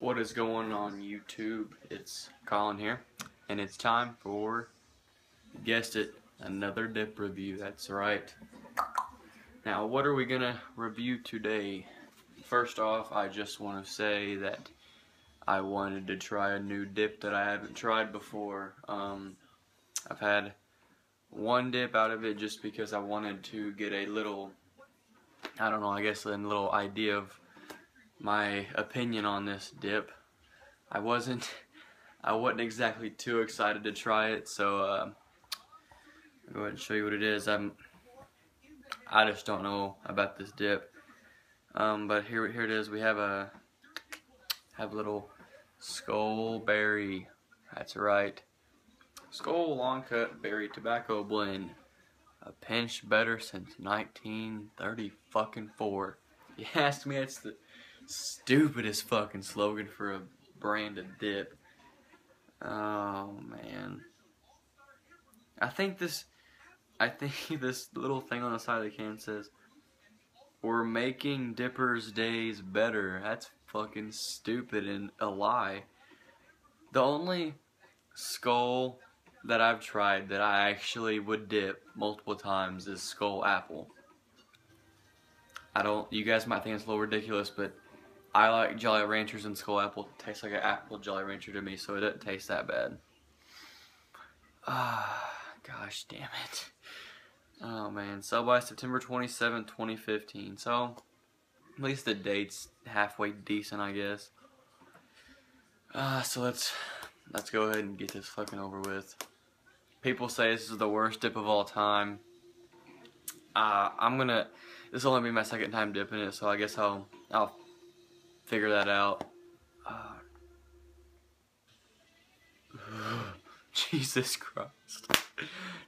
What is going on YouTube? It's Colin here, and it's time for, you guessed it, another dip review. That's right. Now, what are we gonna review today? First off, I just want to say that I wanted to try a new dip that I haven't tried before. I've had one dip out of it just because I wanted to get a little, I don't know, I guess a little idea of my opinion on this dip. I wasn't exactly too excited to try it, so I'll go ahead and show you what it is. I just don't know about this dip. But here it is. We have a little Skoal berry. That's right. Skoal long cut berry tobacco blend. A pinch better since 1934. You ask me, it's the stupidest fucking slogan for a brand of dip. Oh man. I think this little thing on the side of the can says, "We're making dippers' days better." That's fucking stupid and a lie. The only Skoal that I've tried that I actually would dip multiple times is Skoal apple. You guys might think it's a little ridiculous, but I like Jolly Ranchers, and Skoal apple tastes like an apple Jolly Rancher to me, so it doesn't taste that bad. Gosh damn it. Oh man, sell by September 27, 2015. So, at least the date's halfway decent, I guess. So let's go ahead and get this fucking over with. People say this is the worst dip of all time. This will only be my second time dipping it, so I guess I'll figure that out. Jesus Christ.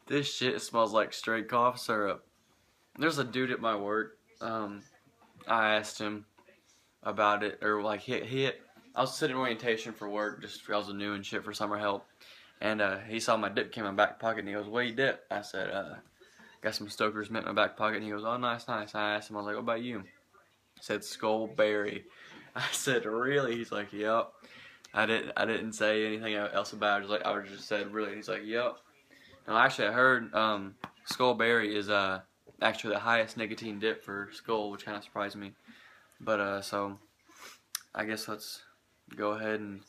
This shit smells like straight cough syrup. There's a dude at my work. I asked him about it, or like I was sitting in orientation for work, just because I was new and shit for summer help. And he saw my dip came in my back pocket, and he goes, "What do you dip?" I said, "Got some Stoker's Mint in my back pocket." And he goes, "Oh, nice, nice." I asked him, I was like, "What about you?" He said, "Skoal berry." I said, "Really?" He's like, "Yep." I didn't say anything else about it. I was just said, "Really?" He's like, "Yep." Now, actually, I heard Skoal berry is actually the highest nicotine dip for Skoal, which kind of surprised me. But so I guess let's go ahead and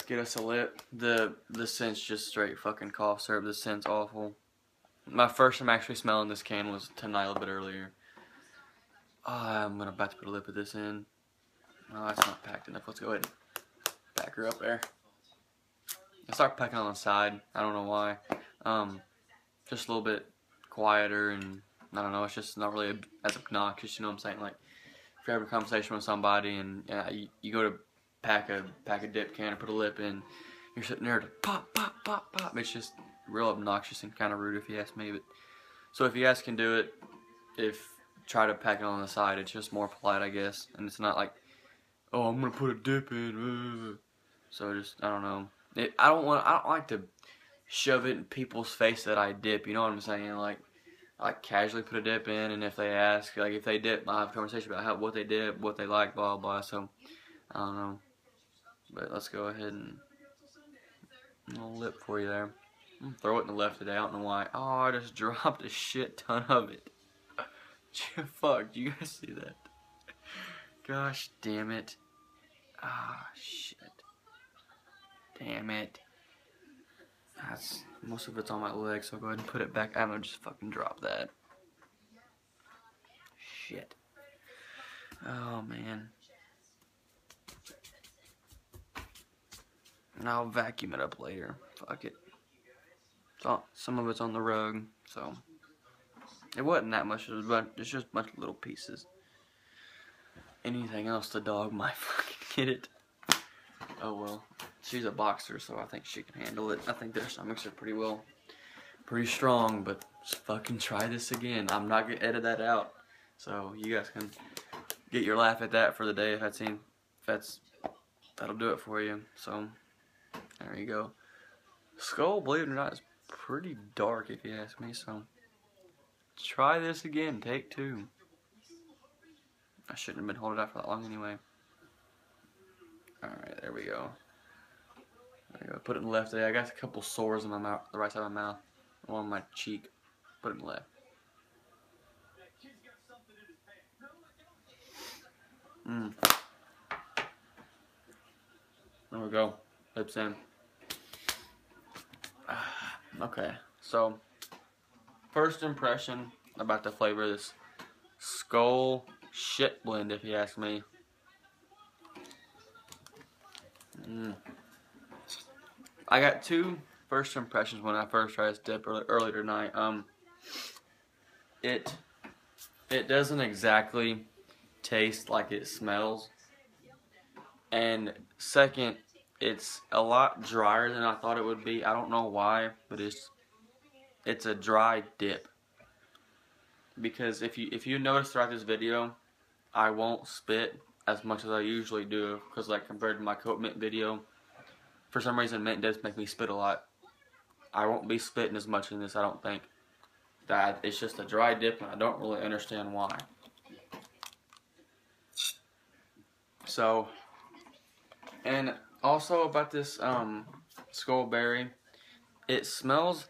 get us a lip. The scent's just straight fucking cough syrup. The scent's awful. My first time actually smelling this can was tonight, a little bit earlier. I'm about to put a lip of this in. Oh, that's not packed enough. Let's go ahead and pack her up there. I start packing on the side. I don't know why. Just a little bit quieter, and I don't know. It's just not really as obnoxious. You know what I'm saying? Like if you're having a conversation with somebody and you go to pack a dip can or put a lip in, you're sitting there to pop, pop, pop, pop. It's just real obnoxious and kind of rude if you ask me. But so if you guys can do it, try to pack it on the side. It's just more polite, I guess, and it's not like, "Oh, I'm gonna put a dip in." So just, I don't know. I don't like to shove it in people's face that I dip. You know what I'm saying? Like, I like casually put a dip in, and if they ask, like if they dip, I'll have a conversation about what they dip, what they like, blah blah. So I don't know. But let's go ahead and a little lip for you there. Throw it in the left today. I don't know why. Oh, I just dropped a shit ton of it. Fuck, do you guys see that? Gosh damn it. Shit. Damn it. Most of it's on my leg, so I'll go ahead and put it back. I'm gonna just fucking drop that. Shit. Oh man. And I'll vacuum it up later. Fuck it. Some of it's on the rug, so it wasn't that much. It's just a bunch of little pieces. Anything else, the dog might fucking get it. Oh well. She's a boxer, so I think she can handle it. I think their stomachs are pretty strong, but just fucking try this again. I'm not gonna edit that out, so you guys can get your laugh at that for the day that'll do it for you. So there you go. Skoal, believe it or not, is pretty dark if you ask me. So try this again. Take 2. I shouldn't have been holding it out for that long anyway. Alright. There we go. There we go. Put it in the left eye. I got a couple sores in my mouth, the right side of my mouth, one on my cheek. Put it in the left. There we go. Lips in. Okay, so first impression about the flavor of this Skoal shit blend, if you ask me. I got two first impressions when I first tried this dip earlier tonight. It doesn't exactly taste like it smells, and second, it's a lot drier than I thought it would be. I don't know why, but it's a dry dip. Because if you notice throughout this video, I won't spit as much as I usually do. Because like compared to my coat mint video, for some reason mint does make me spit a lot. I won't be spitting as much in this, I don't think. That it's just a dry dip, and I don't really understand why. So, and also about this Skoal berry, it smells,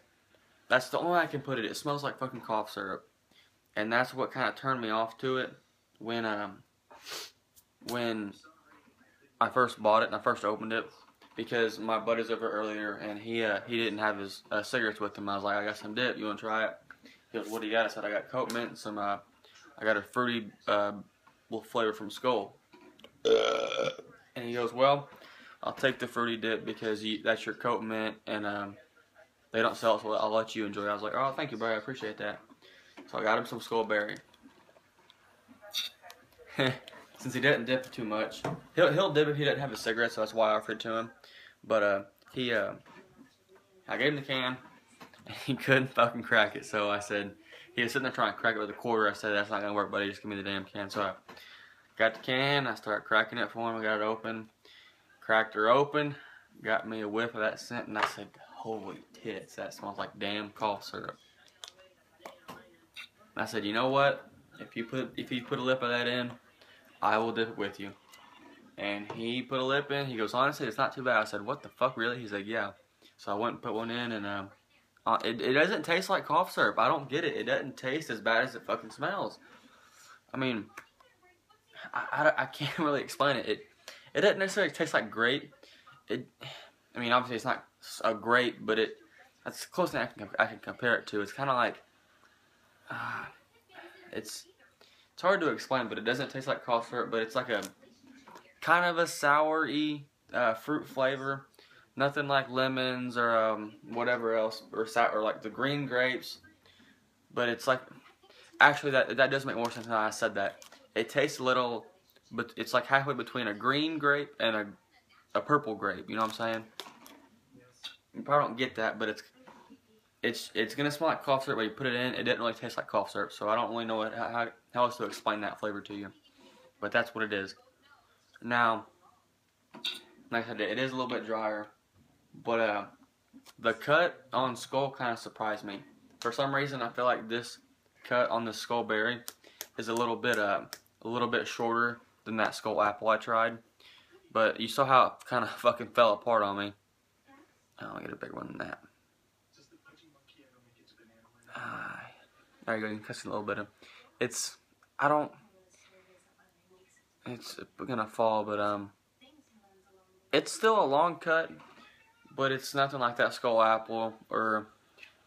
that's the only way I can put it, it smells like fucking cough syrup. And that's what kind of turned me off to it when I first bought it and I first opened it, because my buddy's over earlier and he didn't have his cigarettes with him. I was like, I got some dip, you want to try it? He goes, what do you got? I said, I got coat mint and some I got a fruity little flavor from Skoal. And he goes, well, I'll take the fruity dip because that's your coat mint, and they don't sell it, so I'll let you enjoy it. I was like, oh, thank you, bro, I appreciate that. So I got him some Skoal berry. Since he doesn't dip too much, he'll dip if he doesn't have a cigarette, so that's why I offered it to him. But I gave him the can, and he couldn't fucking crack it. So I said, he was sitting there trying to crack it with a quarter. I said, that's not gonna work, buddy. Just give me the damn can. So I got the can. I started cracking it for him. I got it open. Cracked her open. Got me a whiff of that scent, and I said, holy tits, that smells like damn cough syrup. I said, you know what? If you put a lip of that in, I will dip it with you. And he put a lip in. He goes, honestly, it's not too bad. I said, what the fuck, really? He's like, yeah. So I went and put one in, and it doesn't taste like cough syrup. I don't get it. It doesn't taste as bad as it fucking smells. I mean, I can't really explain it. It doesn't necessarily taste like grape. I mean, obviously it's not a grape, but that's close enough I can compare it to. It's kind of like, it's hard to explain, but it doesn't taste like cough syrup, but it's like a kind of a sour-y fruit flavor. Nothing like lemons or whatever else, or like the green grapes. But it's like, actually that does make more sense now I said that. It tastes a little, but it's like halfway between a green grape and a purple grape. You know what I'm saying? You probably don't get that, but it's gonna smell like cough syrup when you put it in. It doesn't really taste like cough syrup, so I don't really know how else to explain that flavor to you. But that's what it is. Now, like I said, it is a little bit drier, but the cut on Skoal kind of surprised me. For some reason, I feel like this cut on the Skoal berry is a little bit shorter than that Skoal apple I tried. But you saw how it kind of fucking fell apart on me. I'll get a bigger one than that. There you go, you can cut a little bit of. It's gonna fall, but it's still a long cut, but it's nothing like that Skoal apple, or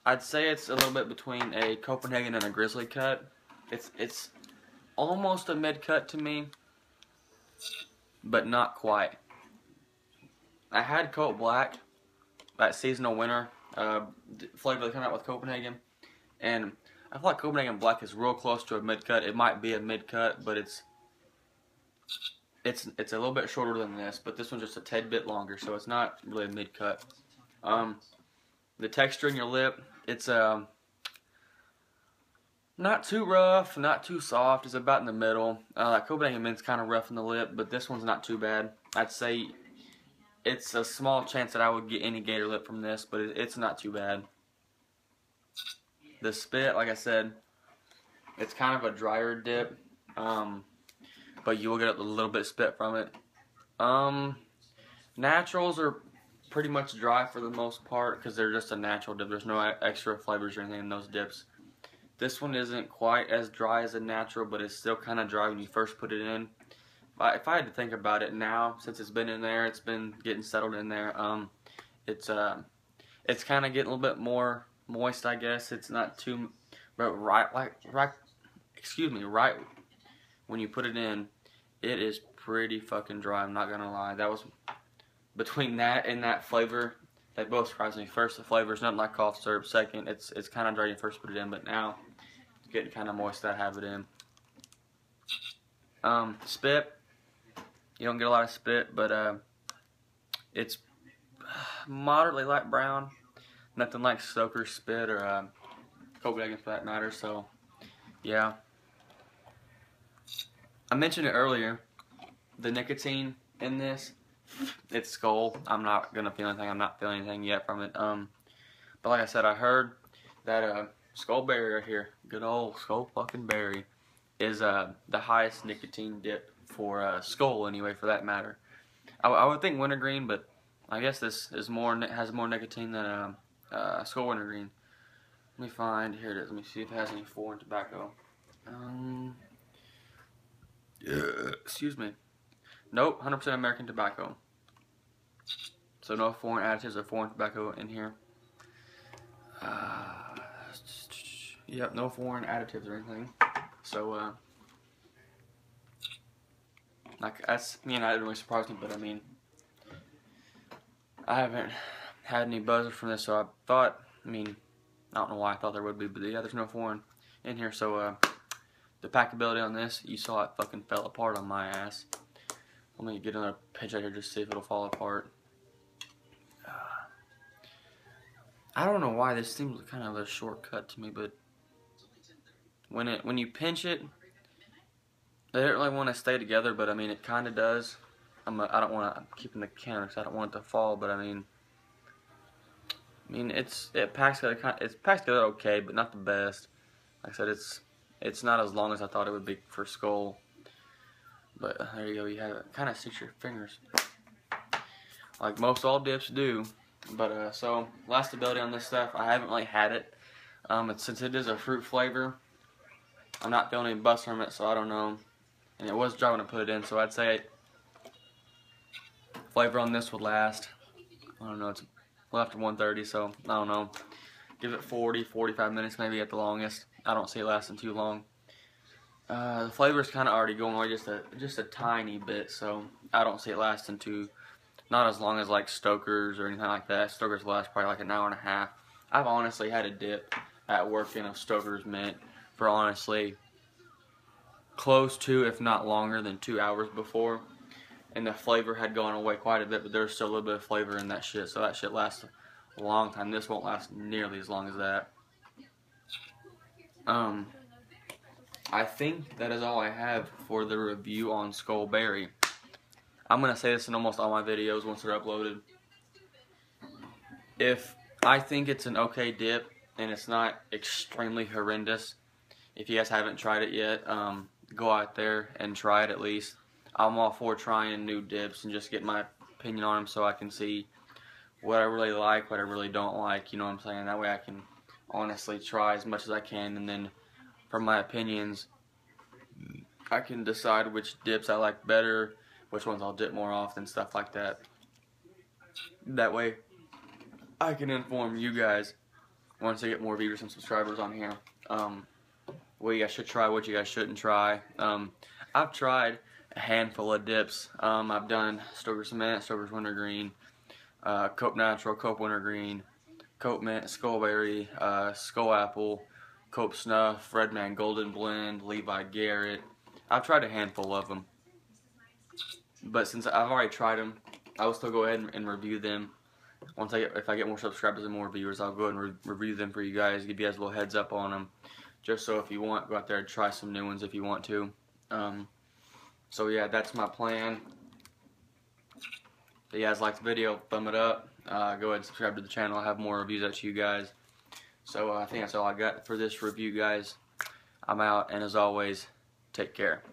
I'd say it's a little bit between a Copenhagen and a Grizzly cut. It's almost a mid cut to me, but not quite. I had Coat Black, that seasonal winter flavor that came out with Copenhagen, and I feel like Copenhagen Black is real close to a mid cut. It might be a mid cut, but it's a little bit shorter than this, but this one's just a tad bit longer, so it's not really a mid cut. The texture in your lip, it's not too rough, not too soft. It's about in the middle. Copenhagen Mint's kind of rough in the lip, but this one's not too bad. I'd say it's a small chance that I would get any gator lip from this, but it's not too bad. The spit, like I said, it's kind of a drier dip, but you will get a little bit of spit from it. Naturals are pretty much dry for the most part because they're just a natural dip. There's no extra flavors or anything in those dips. This one isn't quite as dry as a natural, but it's still kind of dry when you first put it in. If I had to think about it now, since it's been in there, it's been getting settled in there. It's kind of getting a little bit more moist, I guess. It's not too, but right when you put it in, it is pretty fucking dry. I'm not gonna lie. That was between that and that flavor. They both surprised me. First, the flavor is nothing like cough syrup. Second, it's kind of dry when you first put it in, but now it's getting kind of moist that I have it in. Spit. You don't get a lot of spit, but it's moderately light brown. Nothing like Stoker's spit or Copenhagen for that matter. So, yeah. I mentioned it earlier. The nicotine in this, it's Skoal. I'm not gonna feel anything. I'm not feeling anything yet from it. But like I said, I heard that Skoal berry right here, good old Skoal fucking berry, is the highest nicotine dip for Skoal anyway, for that matter. I would think wintergreen, but I guess this is has more nicotine than Skoal wintergreen. Let me find, here it is. Let me see if it has any foreign tobacco. Excuse me. Nope, 100% American tobacco. So no foreign additives or foreign tobacco in here. Yep, no foreign additives or anything. So like that didn't really surprise me, but I mean, I haven't had any buzz from this, so I thought, I don't know why I thought there would be, but yeah, there's no foreign in here. So the packability on this, you saw it fucking fell apart on my ass. Let me get another pinch out here just to see if it'll fall apart. I don't know why this seems kind of a shortcut to me, but when you pinch it, they don't really want to stay together, but I mean it kind of does. I don't want to keep in the camera because I don't want it to fall, but I mean it packs together okay, but not the best. Like I said, it's not as long as I thought it would be for Skoal. But there you go, you have it. Kind of sticks your fingers, like most all dips do. But so lastability on this stuff, I haven't really had it. Since it is a fruit flavor, I'm not feeling any buzz from it, so I don't know. And it was dry when I put it in, so I'd say flavor on this would last. I don't know, it's well after 1:30, so I don't know. Give it 40-45 minutes maybe at the longest. I don't see it lasting too long. The flavor is kind of already going away just a tiny bit, so I don't see it lasting not as long as like Stoker's or anything like that. Stoker's lasts probably like an hour and a half. I've honestly had a dip at work in a Stoker's mint for honestly close to, if not longer than 2 hours before, and the flavor had gone away quite a bit, but there's still a little bit of flavor in that shit, so that shit lasts a long time. This won't last nearly as long as that. I think that is all I have for the review on Skoal berry. I'm going to say this in almost all my videos once they're uploaded. If I think it's an okay dip and it's not extremely horrendous, if you guys haven't tried it yet, go out there and try it at least. I'm all for trying new dips and just getting my opinion on them so I can see what I really like, what I really don't like, you know what I'm saying? That way I can honestly try as much as I can, and then from my opinions, I can decide which dips I like better, which ones I'll dip more often, stuff like that. That way, I can inform you guys once I get more viewers and subscribers on here. What you guys should try, what you guys shouldn't try. I've tried a handful of dips. I've done Stoker's Mint, Stoker's Wintergreen, Cope Natural, Cope Wintergreen, Cope Mint, Skoal berry, Skoal Apple, Cope Snuff, Redman Golden Blend, Levi Garrett. I've tried a handful of them, but since I've already tried them, I will still go ahead and review them. If I get more subscribers and more viewers, I'll go ahead and review them for you guys, give you guys a little heads up on them, just so if you want, go out there and try some new ones if you want to. So yeah, that's my plan. If you guys like the video, thumb it up. Go ahead and subscribe to the channel. I'll have more reviews out to you guys. So I think that's all I got for this review, guys. I'm out, and as always, take care.